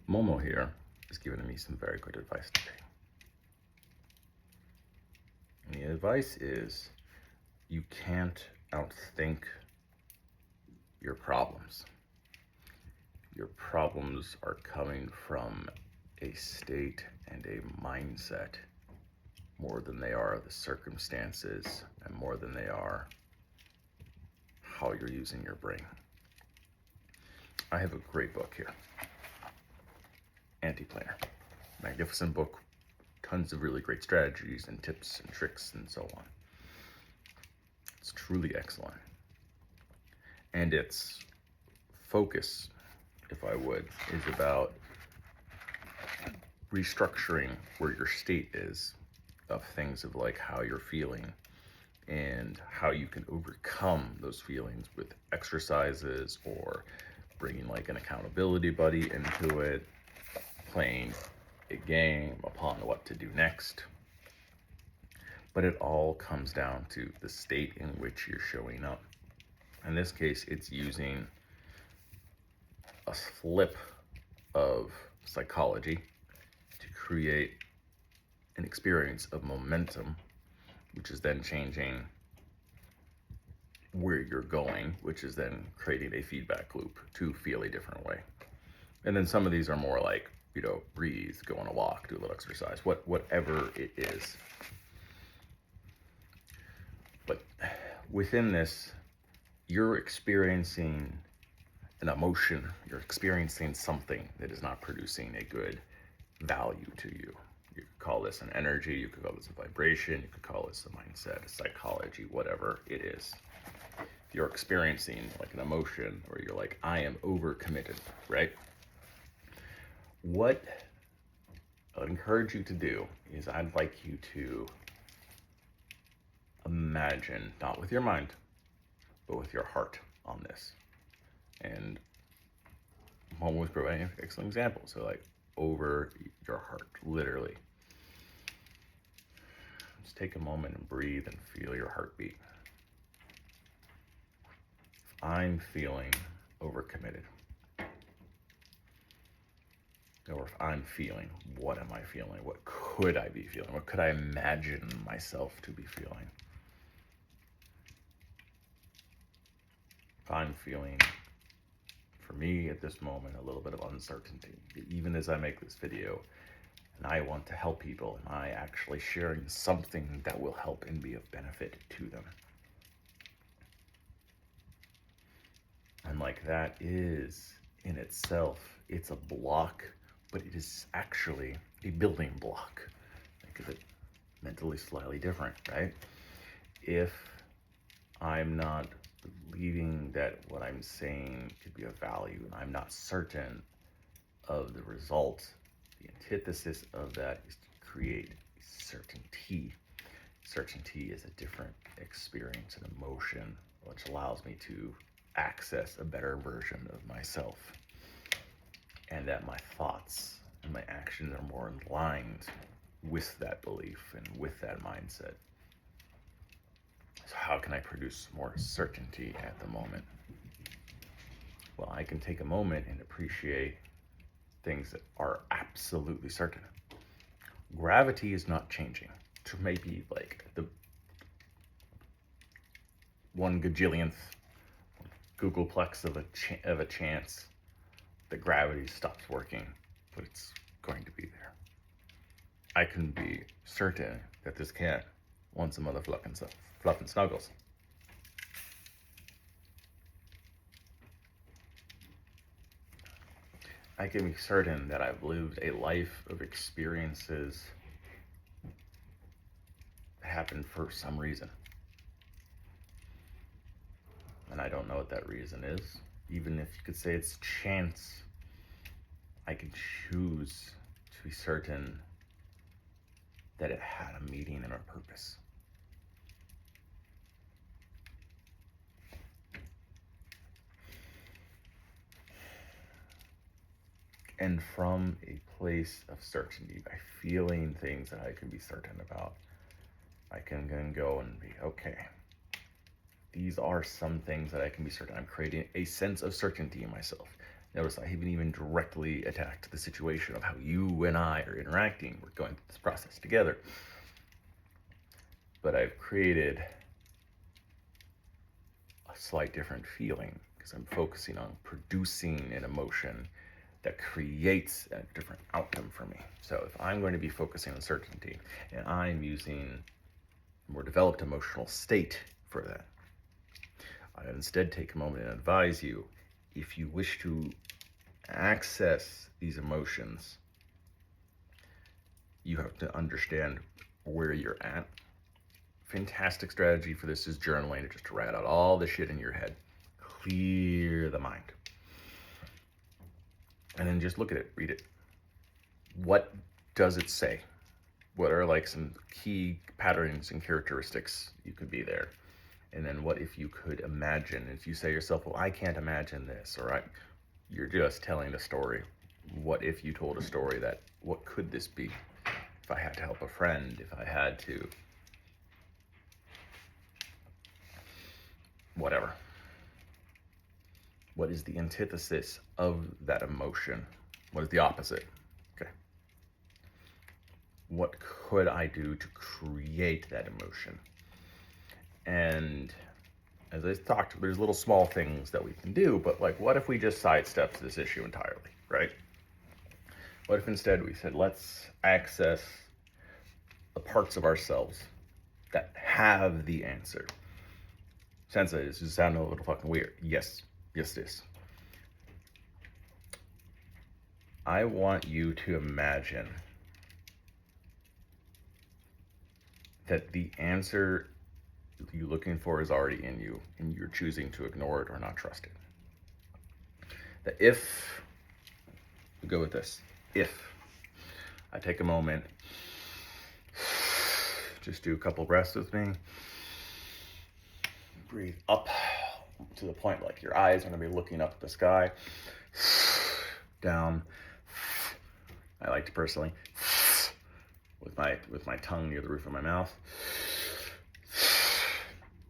Momo here is giving me some very good advice today. And the advice is you can't outthink your problems. Your problems are coming from a state and a mindset more than they are the circumstances and more than they are how you're using your brain. I have a great book here, Anti-Planner. Magnificent book, tons of really great strategies and tips and tricks and so on. It's truly excellent. And its focus, if I would, is about restructuring where your state is of things of like how you're feeling and how you can overcome those feelings with exercises or bringing like an accountability buddy into it, playing a game upon what to do next. But it all comes down to the state in which you're showing up. In this case, it's using a flip of psychology to create an experience of momentum, which is then changing where you're going, which is then creating a feedback loop to feel a different way. And then some of these are more like, breathe, go on a walk, do a little exercise, whatever it is. But within this, you're experiencing an emotion, you're experiencing something that is not producing a good value to you. You could call this an energy, you could call this a vibration, you could call this a mindset, a psychology, whatever it is. If you're experiencing like an emotion where you're like, I am overcommitted, right? What I'd encourage you to do is I'd like you to imagine, not with your mind, but with your heart on this. And one was providing an excellent example. So like over your heart, literally. Just take a moment and breathe and feel your heartbeat. If I'm feeling overcommitted, or if I'm feeling, what am I feeling? What could I be feeling? What could I imagine myself to be feeling? If I'm feeling, for me at this moment, a little bit of uncertainty, even as I make this video, and I want to help people, am I actually sharing something that will help and be of benefit to them? And like that is in itself, it's a block, but it is actually a building block. Think of it mentally slightly different, right? If I'm not believing that what I'm saying could be of value and I'm not certain of the result, the antithesis of that is to create certainty. Certainty is a different experience and emotion, which allows me to access a better version of myself, and that my thoughts and my actions are more aligned with that belief and with that mindset. So how can I produce more certainty at the moment? Well, I can take a moment and appreciate things that are absolutely certain. Gravity is not changing to maybe like the 1 gajillionth googolplex of a chance that gravity stops working, but it's going to be there. I can be certain that this cat wants some other fluff and snuggles. I can be certain that I've lived a life of experiences that happened for some reason. And I don't know what that reason is. Even if you could say it's chance, I can choose to be certain that it had a meaning and a purpose. And from a place of certainty, by feeling things that I can be certain about, I can then go and be, okay, these are some things that I can be certain. I'm creating a sense of certainty in myself. Notice I haven't even directly attacked the situation of how you and I are interacting. We're going through this process together. But I've created a slight different feeling because I'm focusing on producing an emotion that creates a different outcome for me. So if I'm going to be focusing on certainty and I'm using a more developed emotional state for that, I instead take a moment and advise you, if you wish to access these emotions, you have to understand where you're at. Fantastic strategy for this is journaling, just to write out all the shit in your head. Clear the mind. And then just look at it, read it. What does it say? What are like some key patterns and characteristics you could be there? And then what if you could imagine? If you say to yourself, well, I can't imagine this, or you're just telling a story. What if you told a story that, what could this be? If I had to help a friend, if I had to, whatever. What is the antithesis of that emotion? What is the opposite? Okay. What could I do to create that emotion? And as I talked, there's little small things that we can do, but like, what if we just sidestepped this issue entirely, right? What if instead we said, let's access the parts of ourselves that have the answer? Sensei, this is sounding a little fucking weird. Yes, it is. I want you to imagine that the answer you're looking for is already in you, and you're choosing to ignore it or not trust it. That if, we go with this, if I take a moment, just do a couple breaths with me, breathe up to the point like your eyes are going to be looking up at the sky, down. I like to personally with my tongue near the roof of my mouth.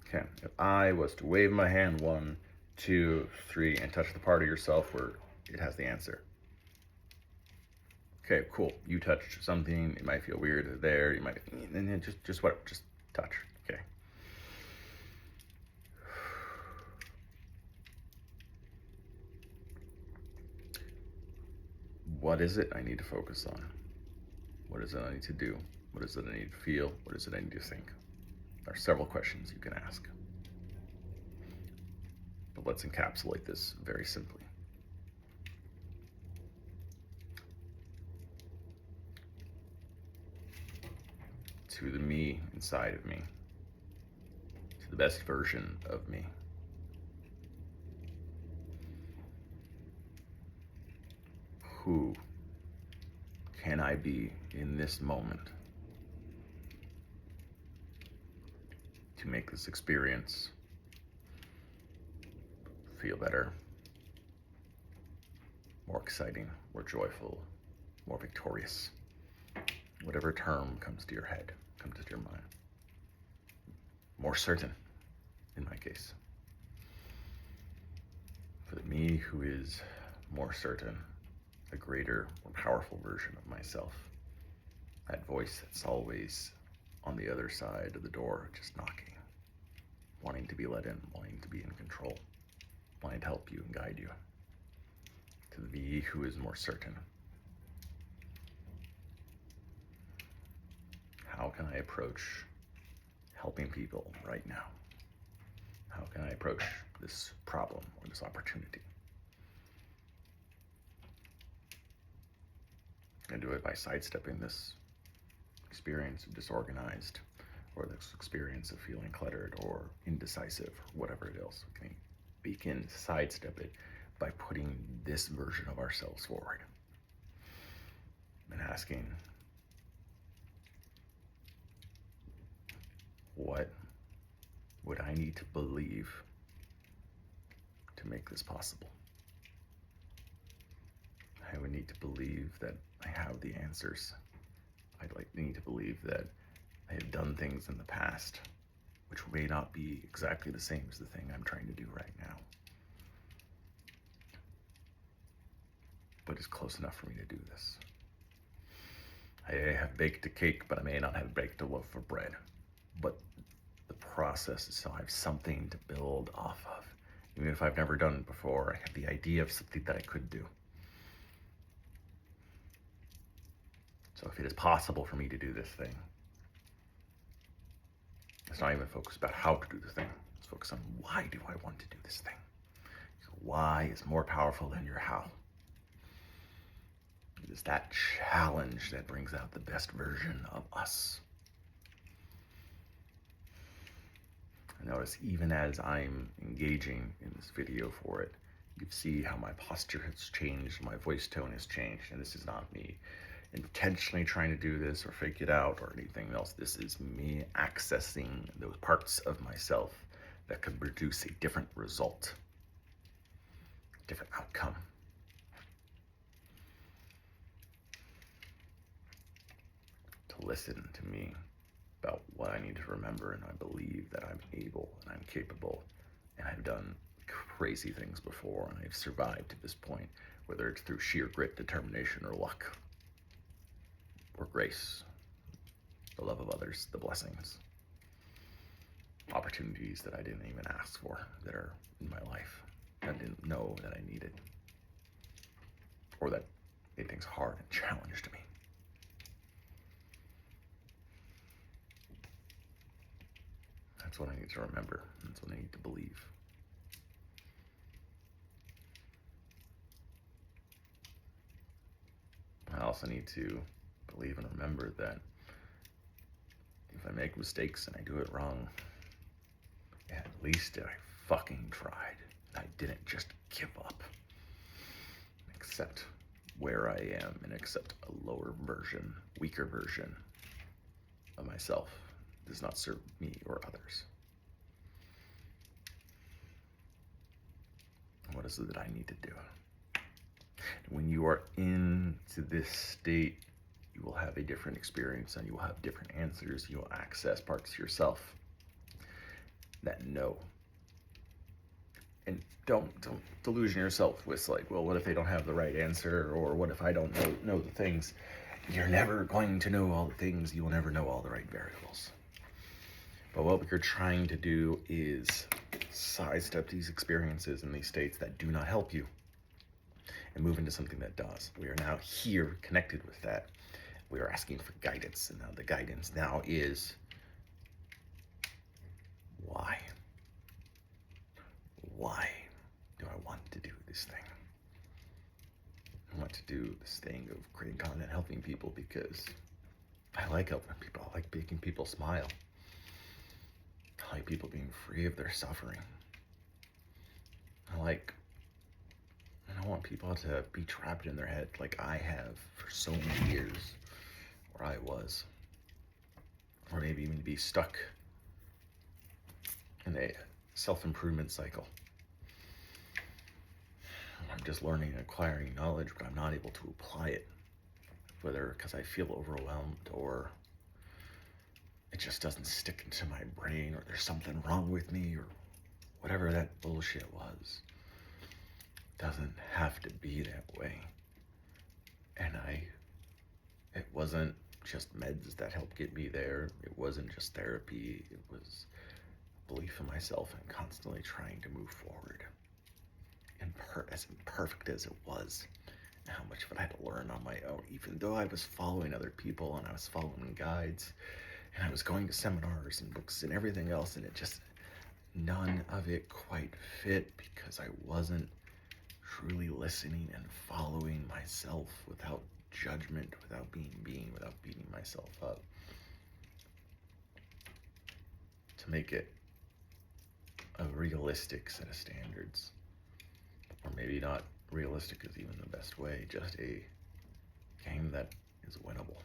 Okay, if I was to wave my hand 1, 2, 3 and touch the part of yourself where it has the answer. Okay, cool. You touched something. It might feel weird there. You might, and then just touch. Okay. What is it I need to focus on? What is it I need to do? What is it I need to feel? What is it I need to think? There are several questions you can ask. But let's encapsulate this very simply. To the me inside of me, to the best version of me. Who can I be in this moment to make this experience feel better, more exciting, more joyful, more victorious? Whatever term comes to your head, comes to your mind. More certain, in my case. For me who is more certain, a greater, more powerful version of myself. That voice that's always on the other side of the door, just knocking, wanting to be let in, wanting to be in control, wanting to help you and guide you. To the me who is more certain. How can I approach helping people right now? How can I approach this problem or this opportunity? And do it by sidestepping this experience of disorganized, or this experience of feeling cluttered or indecisive, or whatever it is. We can sidestep it by putting this version of ourselves forward and asking, what would I need to believe to make this possible? I would need to believe that I have the answers. I'd need to believe that I have done things in the past which may not be exactly the same as the thing I'm trying to do right now. but it's close enough for me to do this. I have baked a cake, but I may not have baked a loaf of bread. But the process is so I have something to build off of. Even if I've never done it before, I have the idea of something that I could do. So if it is possible for me to do this thing, it's not even focused about how to do the thing. It's focused on why do I want to do this thing? Why is more powerful than your how. It is that challenge that brings out the best version of us. I notice even as I'm engaging in this video for it, you see how my posture has changed, my voice tone has changed, and this is not me intentionally trying to do this or fake it out or anything else. This is me accessing those parts of myself that could produce a different result, a different outcome. To listen to me about what I need to remember, and I believe that I'm able and I'm capable, and I've done crazy things before, and I've survived to this point, whether it's through sheer grit, determination, or luck, or grace, the love of others, the blessings, opportunities that I didn't even ask for that are in my life that I didn't know that I needed, or that made things hard and challenged me. That's what I need to remember. That's what I need to believe. I also need to believe and remember that if I make mistakes and I do it wrong, at least I fucking tried. I didn't just give up. Accept where I am and accept a lower version, weaker version of myself does not serve me or others. What is it that I need to do? When you are into this state, you will have a different experience and you will have different answers. You will access parts of yourself that know. And don't delusion yourself with like, well, what if they don't have the right answer? Or what if I don't know the things? You're never going to know all the things. You will never know all the right variables. But what you're trying to do is sidestep these experiences and these states that do not help you and move into something that does. We are now here connected with that. We are asking for guidance, and now the guidance now is why? Why do I want to do this thing? I want to do this thing of creating content, helping people because I like helping people. I like making people smile. I like people being free of their suffering. I don't want people to be trapped in their head like I have for so many years, where I was. Or maybe even be stuck in a self-improvement cycle. I'm just learning and acquiring knowledge, but I'm not able to apply it. Whether because I feel overwhelmed or it just doesn't stick into my brain or there's something wrong with me or whatever that bullshit was. It doesn't have to be that way. And it wasn't just meds that helped get me there. It wasn't just therapy. It was belief in myself and constantly trying to move forward. And as imperfect as it was, how much of it I had to learn on my own, even though I was following other people and I was following guides and I was going to seminars and books and everything else, and it just, none of it quite fit because I wasn't truly listening and following myself without judgment, without being mean, without beating myself up. To make it a realistic set of standards, or maybe not realistic is even the best way, just a game that is winnable.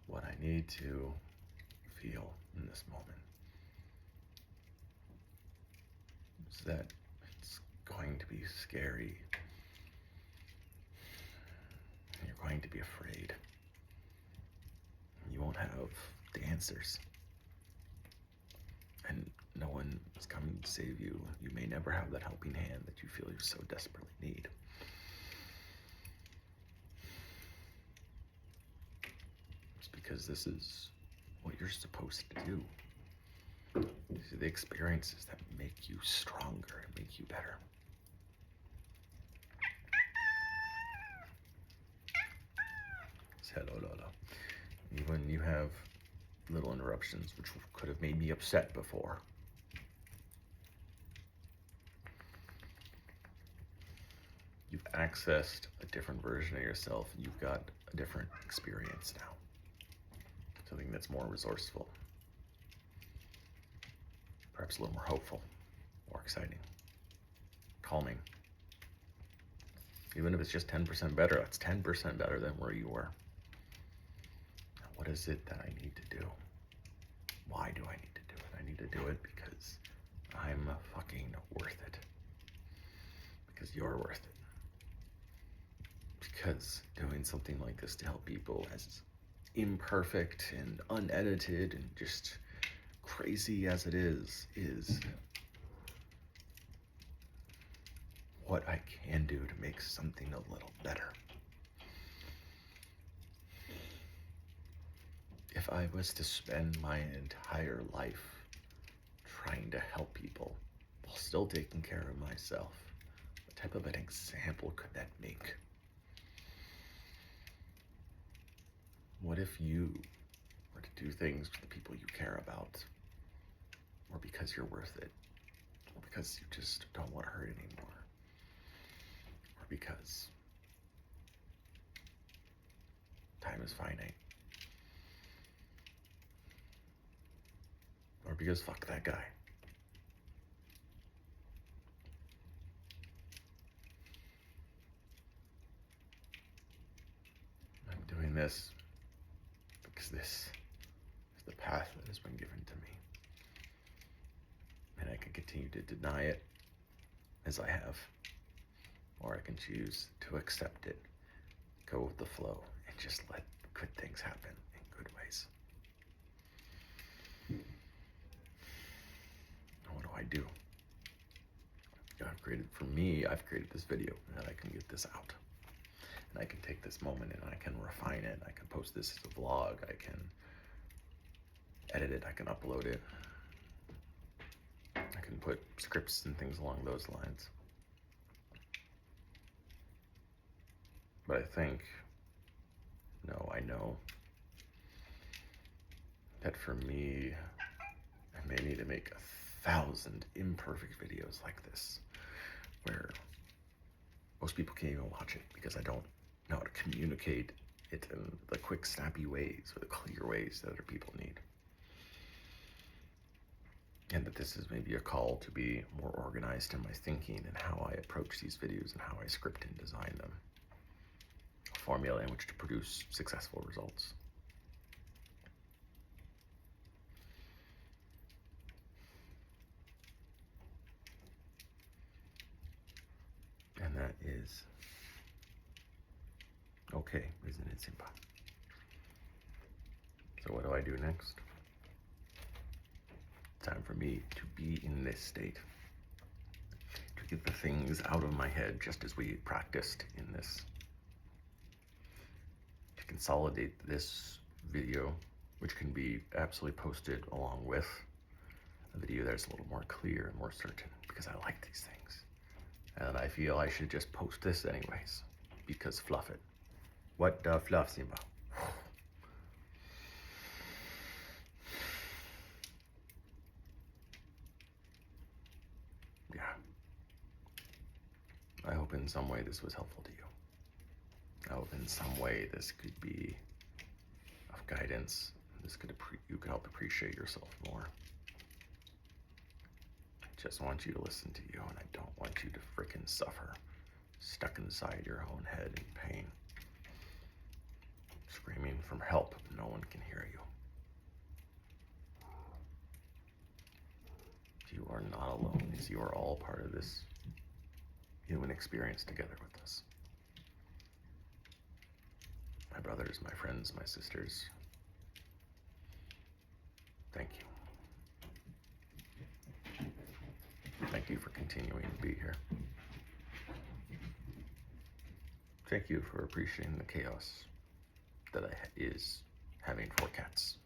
What I need to feel in this moment is that it's going to be scary. You're going to be afraid. You won't have the answers. And no one is coming to save you. You may never have that helping hand that you feel you so desperately need. It's because this is what you're supposed to do. These are the experiences that make you stronger and make you better. Hello, Lola. Even you have little interruptions which could have made me upset before. You've accessed a different version of yourself. You've got a different experience now. Something that's more resourceful. Perhaps a little more hopeful, more exciting, calming. Even if it's just 10% better, that's 10% better than where you were. Now, what is it that I need to do? Why do I need to do it? I need to do it because I'm fucking worth it. Because you're worth it. Because doing something like this to help people, as imperfect and unedited and just crazy as it is what I can do to make something a little better. If I was to spend my entire life trying to help people while still taking care of myself, what type of an example could that make? What if you were to do things for the people you care about, or because you're worth it, or because you just don't want to hurt anymore, or because time is finite, or because fuck that guy? I'm doing this because this is the path that has been given to me. And I can continue to deny it as I have, or I can choose to accept it, go with the flow, and just let good things happen in good ways. What do I do? I've created this video, and I can get this out. And I can take this moment and I can refine it. I can post this as a vlog. I can edit it. I can upload it. I can put scripts and things along those lines. But I know that for me, I may need to make 1,000 imperfect videos like this, where most people can't even watch it because I don't know how to communicate it in the quick, snappy ways or the clear ways that other people need. And that this is maybe a call to be more organized in my thinking and how I approach these videos and how I script and design them. A formula in which to produce successful results. And that is okay, isn't it, Simba? So what do I do next? Time for me to be in this state. To get the things out of my head just as we practiced in this. To consolidate this video, which can be absolutely posted along with a video that's a little more clear and more certain, because I like these things. And I feel I should just post this anyways, because fluff it. What the fluff, Simba? Yeah. I hope in some way this was helpful to you. I hope in some way this could be of guidance. You could help appreciate yourself more. I just want you to listen to you, and I don't want you to freaking suffer, stuck inside your own head in pain, screaming for help, but no one can hear you. You are not alone, because you are all part of this human experience together with us. My brothers, my friends, my sisters, Thank you. Thank you for continuing to be here. Thank you for appreciating the chaos that is having 4 cats.